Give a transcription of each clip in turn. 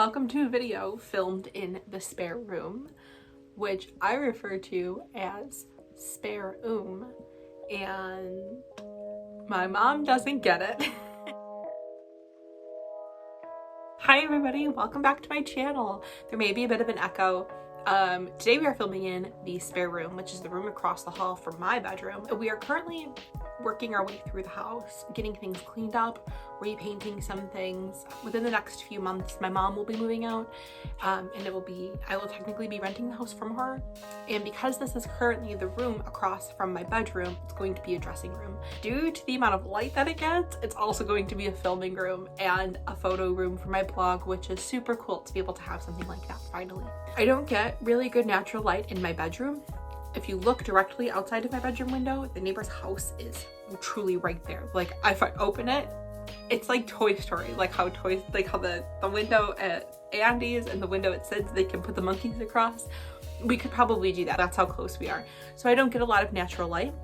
Welcome to a video filmed in the spare room, which I refer to as spare room, and my mom doesn't get it. Hi everybody, welcome back to my channel. There may be a bit of an echo. Today we are filming in the spare room, which is the room across the hall from my bedroom. We are currently working our way through the house, getting things cleaned up, repainting some things. Within the next few months, my mom will be moving out, and I will technically be renting the house from her. And because this is currently the room across from my bedroom, it's going to be a dressing room. Due to the amount of light that it gets, it's also going to be a filming room and a photo room for my blog, which is super cool to be able to have something like that finally. I don't get really good natural light in my bedroom. If you look directly outside of my bedroom window, the neighbor's house is truly right there. Like, if I open it, it's like Toy Story, like how the window at Andy's and the window at Sid's, they can put the monkeys across. We could probably do that. That's how close we are. So I don't get a lot of natural light,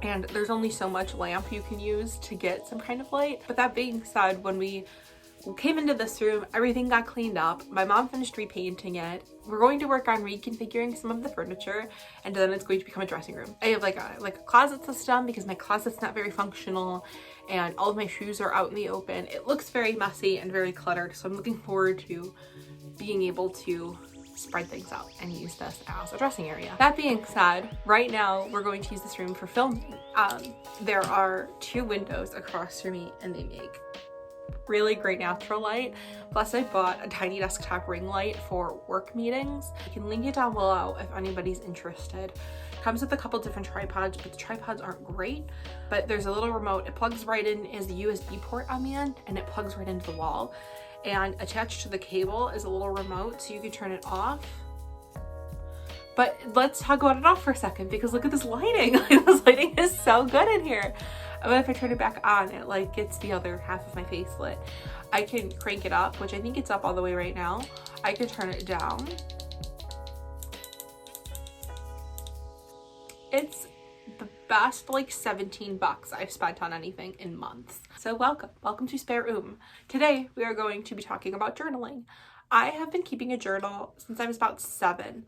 and there's only so much lamp you can use to get some kind of light. But that being said, when we came into this room, everything got cleaned up. My mom finished repainting it. We're going to work on reconfiguring some of the furniture, and then it's going to become a dressing room. I have like a closet system because my closet's not very functional, and all of my shoes are out in the open. It looks very messy and very cluttered, so I'm looking forward to being able to spread things out and use this as a dressing area. That being said, right now we're going to use this room for filming. There are two windows across from me, and they make really great natural light. Plus I bought a tiny desktop ring light for work meetings. I can link it down below if anybody's interested. It comes with a couple different tripods, but the tripods aren't great. But there's a little remote. It plugs right in as the USB port on the end, and it plugs right into the wall. And attached to the cable is a little remote, so you can turn it off. But let's talk about it off for a second, because look at this lighting. This lighting is so good in here. But if I turn it back on, it like gets the other half of my face lit. I can crank it up, which I think it's up all the way right now. I can turn it down. It's the best like 17 bucks I've spent on anything in months. So welcome to Spare Room. Today we are going to be talking about journaling. I have been keeping a journal since I was about 7.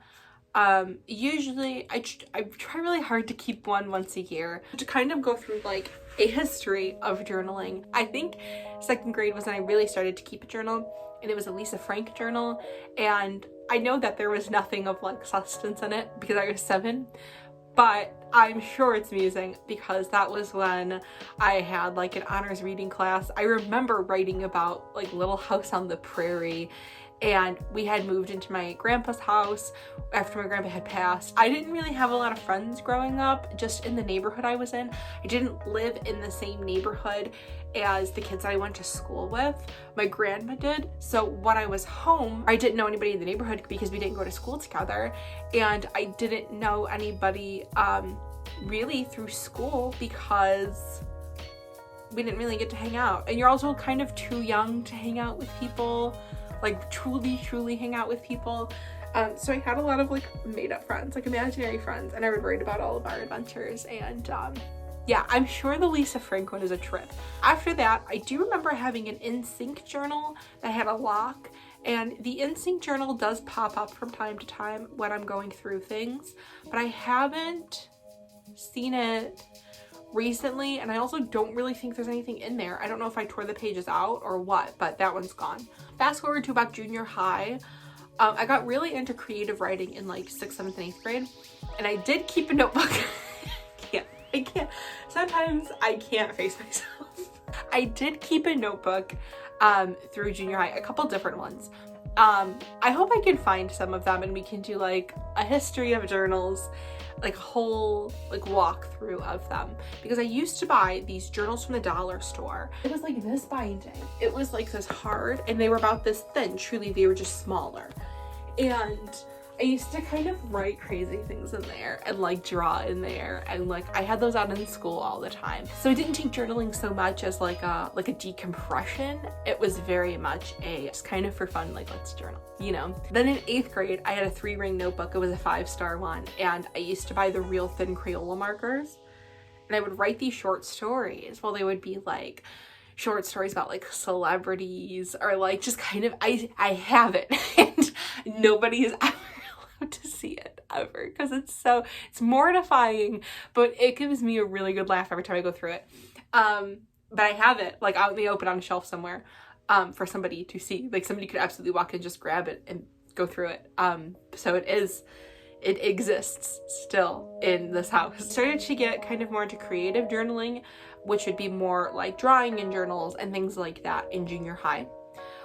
Usually I try really hard to keep one once a year to kind of go through like a history of journaling. I think 2nd grade was when I really started to keep a journal, and it was a Lisa Frank journal, and I know that there was nothing of like substance in it because I was 7, but I'm sure it's amusing because that was when I had like an honors reading class. I remember writing about like Little House on the Prairie, and we had moved into my grandpa's house after my grandpa had passed. I didn't really have a lot of friends growing up, just in the neighborhood I was in. I didn't live in the same neighborhood as the kids I went to school with. My grandma did. So when I was home, I didn't know anybody in the neighborhood because we didn't go to school together. And I didn't know anybody really through school because we didn't really get to hang out. And you're also kind of too young to hang out with people, like truly hang out with people. So I had a lot of like made up friends, like imaginary friends, and I would write about all of our adventures. And yeah, I'm sure the Lisa Frank one is a trip. After that, I do remember having an NSYNC journal that had a lock, and the NSYNC journal does pop up from time to time when I'm going through things, but I haven't seen it recently, and I also don't really think there's anything in there. I don't know if I tore the pages out or what, but that one's gone. Fast forward to about junior high, I got really into creative writing in like 6th, 7th, and 8th grade, and I did keep a notebook. I can't. Sometimes I can't face myself. I did keep a notebook through junior high, a couple different ones. I hope I can find some of them and we can do like a history of journals, like a whole like walkthrough of them, because I used to buy these journals from the dollar store. It was like this binding. It was like this hard, and they were about this thin. Truly, they were just smaller. And I used to kind of write crazy things in there and like draw in there, and like I had those out in school all the time. So I didn't take journaling so much as like a decompression. It was very much just kind of for fun, like let's journal, you know. Then in 8th grade, I had a 3-ring notebook. It was a 5-star one, and I used to buy the real thin Crayola markers, and I would write these short stories. Well, they would be like short stories about like celebrities, or like just kind of, I have it and nobody is ever allowed to see it ever, because it's mortifying, but it gives me a really good laugh every time I go through it. But I have it like out in the open on a shelf somewhere, for somebody to see. Like somebody could absolutely walk in, just grab it and go through it. So it exists still in this house. Started to get kind of more into creative journaling, which would be more like drawing in journals and things like that in junior high.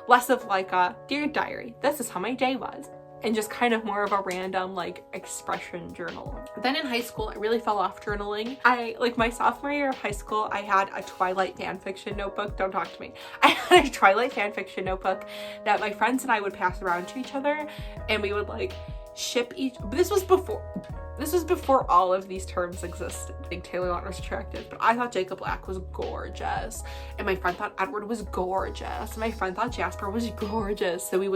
Less of like a dear diary, this is how my day was, and just kind of more of a random like expression journal. Then in high school, I really fell off journaling. Like my sophomore year of high school, I had a Twilight fanfiction notebook. Don't talk to me. I had a Twilight fanfiction notebook that my friends and I would pass around to each other, and we would like ship each. This was before all of these terms existed. I think Taylor Lautner was attractive, but I thought Jacob Black was gorgeous, and my friend thought Edward was gorgeous, and my friend thought Jasper was gorgeous. So we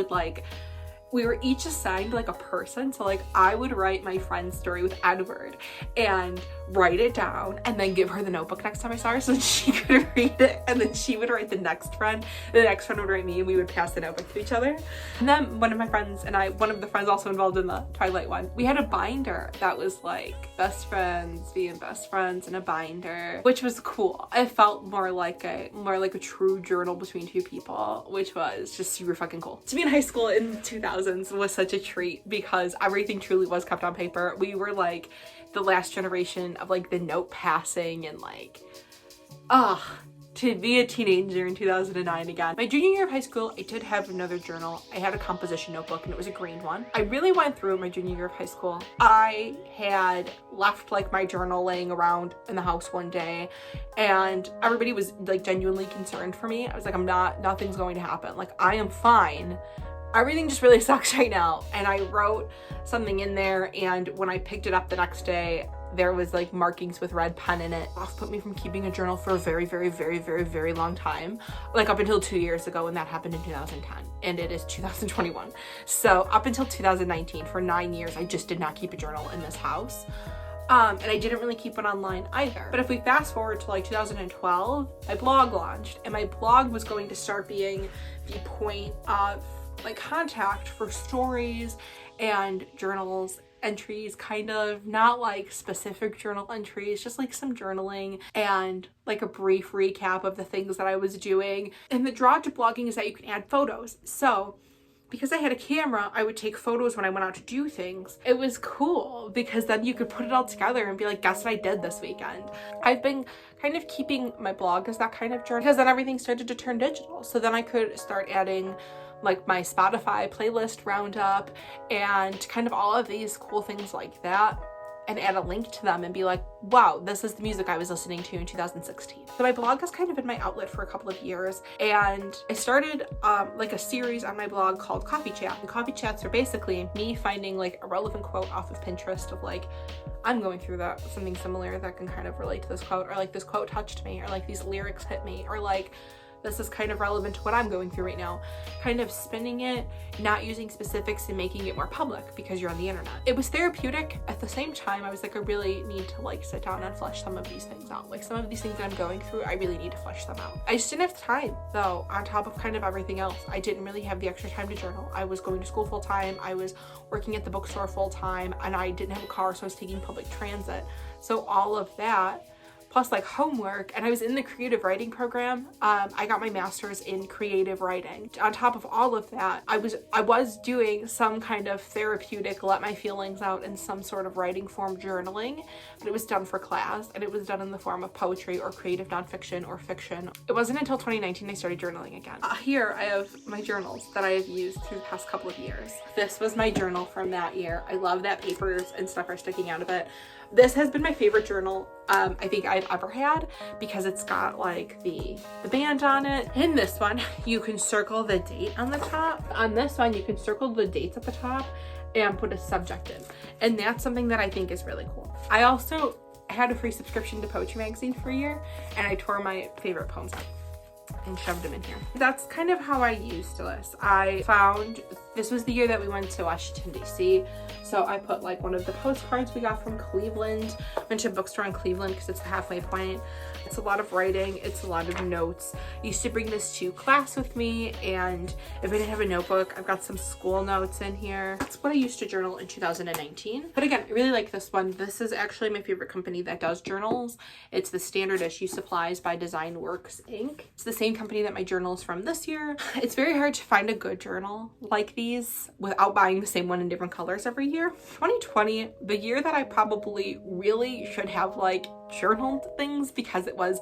were each assigned like a person. So like I would write my friend's story with Edward and write it down and then give her the notebook next time I saw her so that she could read it, and then she would write the next friend would write me, and we would pass the notebook to each other. And then one of my friends and I, one of the friends also involved in the Twilight one, we had a binder that was like best friends being best friends in a binder, which was cool. It felt more like a true journal between two people, which was just super fucking cool. To be in high school in 2000s was such a treat because everything truly was kept on paper. We were like the last generation of like the note passing, and like, to be a teenager in 2009 again. My junior year of high school, I did have another journal. I had a composition notebook, and it was a green one. I really went through my junior year of high school. I had left like my journal laying around in the house one day, and everybody was like genuinely concerned for me. I was like, nothing's going to happen. Like, I am fine. Everything just really sucks right now. And I wrote something in there, and when I picked it up the next day, there was like markings with red pen in it. Off put me from keeping a journal for a very, very, very, very, very long time. Like up until 2 years ago, and that happened in 2010, and it is 2021. So up until 2019, for 9 years, I just did not keep a journal in this house. And I didn't really keep one online either. But if we fast forward to like 2012, my blog launched, and my blog was going to start being the point of like contact for stories and journals entries, kind of, not like specific journal entries, just like some journaling and like a brief recap of the things that I was doing. And the draw to blogging is that you can add photos. So because I had a camera, I would take photos when I went out to do things. It was cool because then you could put it all together and be like, guess what I did this weekend. I've been kind of keeping my blog as that kind of journal because then everything started to turn digital. So then I could start adding like my Spotify playlist roundup and kind of all of these cool things like that, and add a link to them and be like, wow, this is the music I was listening to in 2016. So my blog has kind of been my outlet for a couple of years, and I started like a series on my blog called Coffee Chat. And coffee chats are basically me finding like a relevant quote off of Pinterest of like, I'm going through that, something similar that can kind of relate to this quote, or like this quote touched me, or like these lyrics hit me, or like this is kind of relevant to what I'm going through right now. Kind of spinning it, not using specifics and making it more public because you're on the internet. It was therapeutic. At the same time, I was like, I really need to like sit down and flesh some of these things out. Like some of these things that I'm going through, I really need to flesh them out. I just didn't have time though, on top of kind of everything else. I didn't really have the extra time to journal. I was going to school full time. I was working at the bookstore full time, and I didn't have a car, so I was taking public transit. So all of that, plus like homework, and I was in the creative writing program. I got my master's in creative writing. On top of all of that, I was doing some kind of therapeutic, let my feelings out in some sort of writing form journaling, but it was done for class, and it was done in the form of poetry or creative nonfiction or fiction. It wasn't until 2019 I started journaling again. Here I have my journals that I have used through the past couple of years. This was my journal from that year. I love that papers and stuff are sticking out of it. This has been my favorite journal I think I've ever had because it's got like the band on it. In this one, you can circle the date on the top. On this one, you can circle the dates at the top and put a subject in. And that's something that I think is really cool. I also had a free subscription to Poetry Magazine for a year, and I tore my favorite poems out and shoved them in here. That's kind of how I used this. I found This was the year that we went to Washington, D.C. So I put like one of the postcards we got from Cleveland. Went to a bookstore in Cleveland because it's the halfway point. It's a lot of writing. It's a lot of notes. I used to bring this to class with me, and if I didn't have a notebook, I've got some school notes in here. That's what I used to journal in 2019. But again, I really like this one. This is actually my favorite company that does journals. It's the Standard Issue Supplies by Design Works Inc. It's the same company that my journal is from this year. It's very hard to find a good journal like these without buying the same one in different colors every year. 2020, the year that I probably really should have like journaled things because it was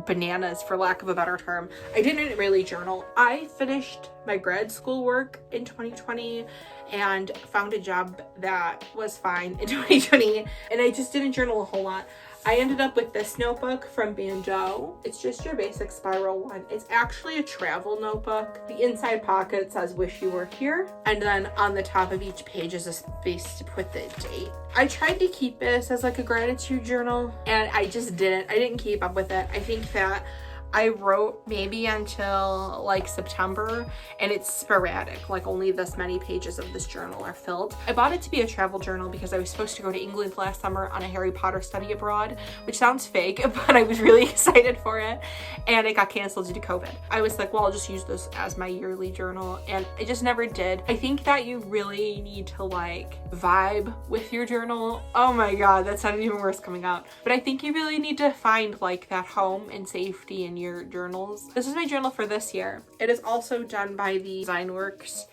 bananas, for lack of a better term. I didn't really journal. I finished my grad school work in 2020 and found a job that was fine in 2020, and I just didn't journal a whole lot. I ended up with this notebook from Banjo. It's just your basic spiral one. It's actually a travel notebook. The inside pocket says "Wish you were here," and then on the top of each page is a space to put the date. I tried to keep this as like a gratitude journal, and I just didn't. I didn't keep up with it. I think that I wrote maybe until like September, and it's sporadic, like only this many pages of this journal are filled. I bought it to be a travel journal because I was supposed to go to England last summer on a Harry Potter study abroad, which sounds fake, but I was really excited for it, and it got canceled due to COVID. I was like, well, I'll just use this as my yearly journal, and I just never did. I think that you really need to like vibe with your journal. Oh my god, that sounded even worse coming out. But I think you really need to find like that home and safety in your journals. This is my journal for this year. It is also done by the Design Works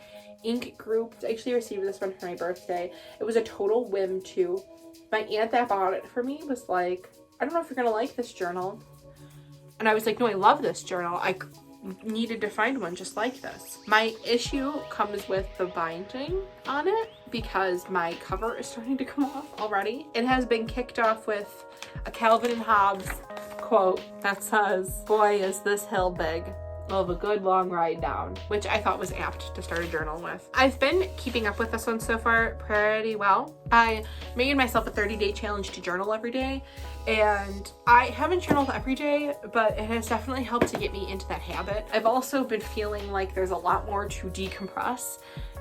Inc. group. I actually received this one for my birthday. It was a total whim too. My aunt that bought it for me was like, I don't know if you're gonna like this journal. And I was like, no, I love this journal. I needed to find one just like this. My issue comes with the binding on it because my cover is starting to come off already. It has been kicked off with a Calvin and Hobbes quote that says, "Boy, is this hill big. Of a good long ride down," which I thought was apt to start a journal with. I've been keeping up with this one so far pretty well. I made myself a 30-day challenge to journal every day, and I haven't journaled every day, but it has definitely helped to get me into that habit. I've also been feeling like there's a lot more to decompress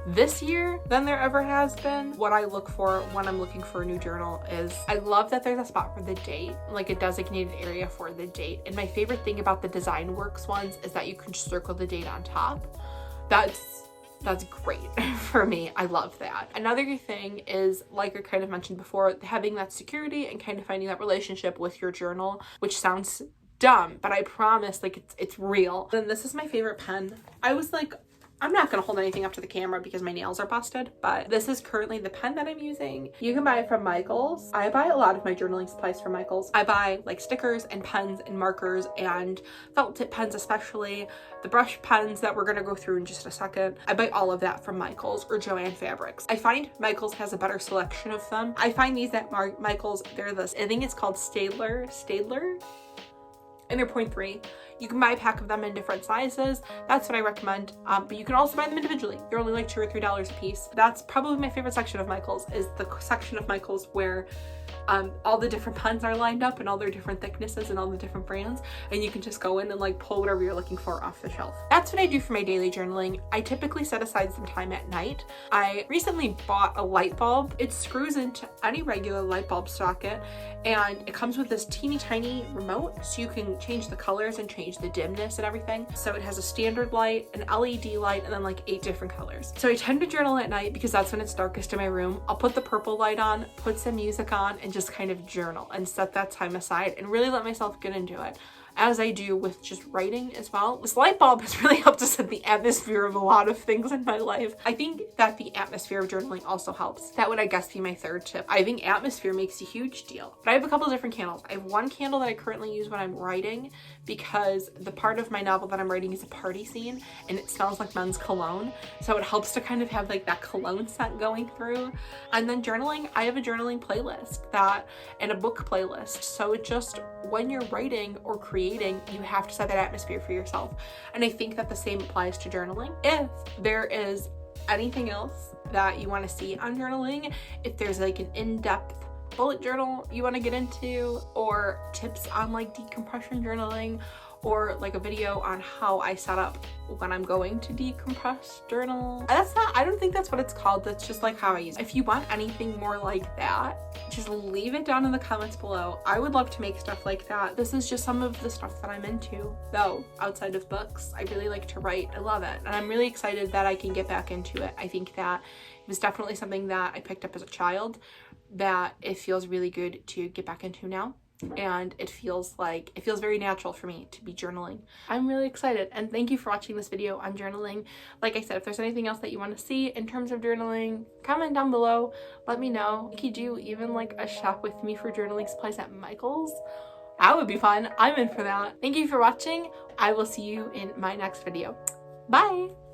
this year than there ever has been. What I look for when I'm looking for a new journal is I love that there's a spot for the date, like a designated area for the date. And my favorite thing about the Design Works ones is that you can circle the date on top. That's great for me. I love that. Another thing is, like I kind of mentioned before, having that security and kind of finding that relationship with your journal, which sounds dumb, but I promise like it's real. And this is my favorite pen. I was like, I'm not going to hold anything up to the camera because my nails are busted, but this is currently the pen that I'm using. You can buy it from Michaels. I buy a lot of my journaling supplies from Michaels. I buy like stickers and pens and markers and felt tip pens, especially the brush pens that we're going to go through in just a second. I buy all of that from Michaels or Joann Fabrics. I find Michaels has a better selection of them. I find these at Michaels, they're this, I think it's called Staedtler, and they're 0.3. You can buy a pack of them in different sizes. That's what I recommend. But you can also buy them individually. They're only like $2 or $3 a piece. That's probably my favorite section of Michaels, is the section of Michaels where all the different pens are lined up and all their different thicknesses and all the different brands, and you can just go in and like pull whatever you're looking for off the shelf. That's what I do for my daily journaling. I typically set aside some time at night. I recently bought a light bulb. It screws into any regular light bulb socket, and it comes with this teeny tiny remote, so you can change the colors and change the dimness and everything. So it has a standard light, an LED light, and then like 8 different colors. So I tend to journal at night because that's when it's darkest in my room. I'll put the purple light on, put some music on, and just kind of journal and set that time aside and really let myself get into it, as I do with just writing as well. This light bulb has really helped to set the atmosphere of a lot of things in my life. I think that the atmosphere of journaling also helps. That would, I guess, be my third tip. I think atmosphere makes a huge deal. But I have a couple different candles. I have one candle that I currently use when I'm writing because the part of my novel that I'm writing is a party scene and it smells like men's cologne. So it helps to kind of have like that cologne scent going through. And then journaling, I have a journaling playlist and a book playlist. So it just, when you're writing or creating, you have to set that atmosphere for yourself. And I think that the same applies to journaling. If there is anything else that you want to see on journaling, if there's like an in-depth bullet journal you want to get into, or tips on like decompression journaling, or like a video on how I set up when I'm going to decompress journal. I don't think that's what it's called. That's just like how I use it. If you want anything more like that, just leave it down in the comments below. I would love to make stuff like that. This is just some of the stuff that I'm into, though, outside of books. I really like to write. I love it. And I'm really excited that I can get back into it. I think that it was definitely something that I picked up as a child that it feels really good to get back into now. And it feels very natural for me to be journaling. I'm really excited, and thank you for watching this video on journaling. Like I said, if there's anything else that you want to see in terms of journaling, comment down below. Let me know. You could do even like a shop with me for journaling supplies at Michael's. That would be fun. I'm in for that. Thank you for watching. I will see you in my next video. Bye!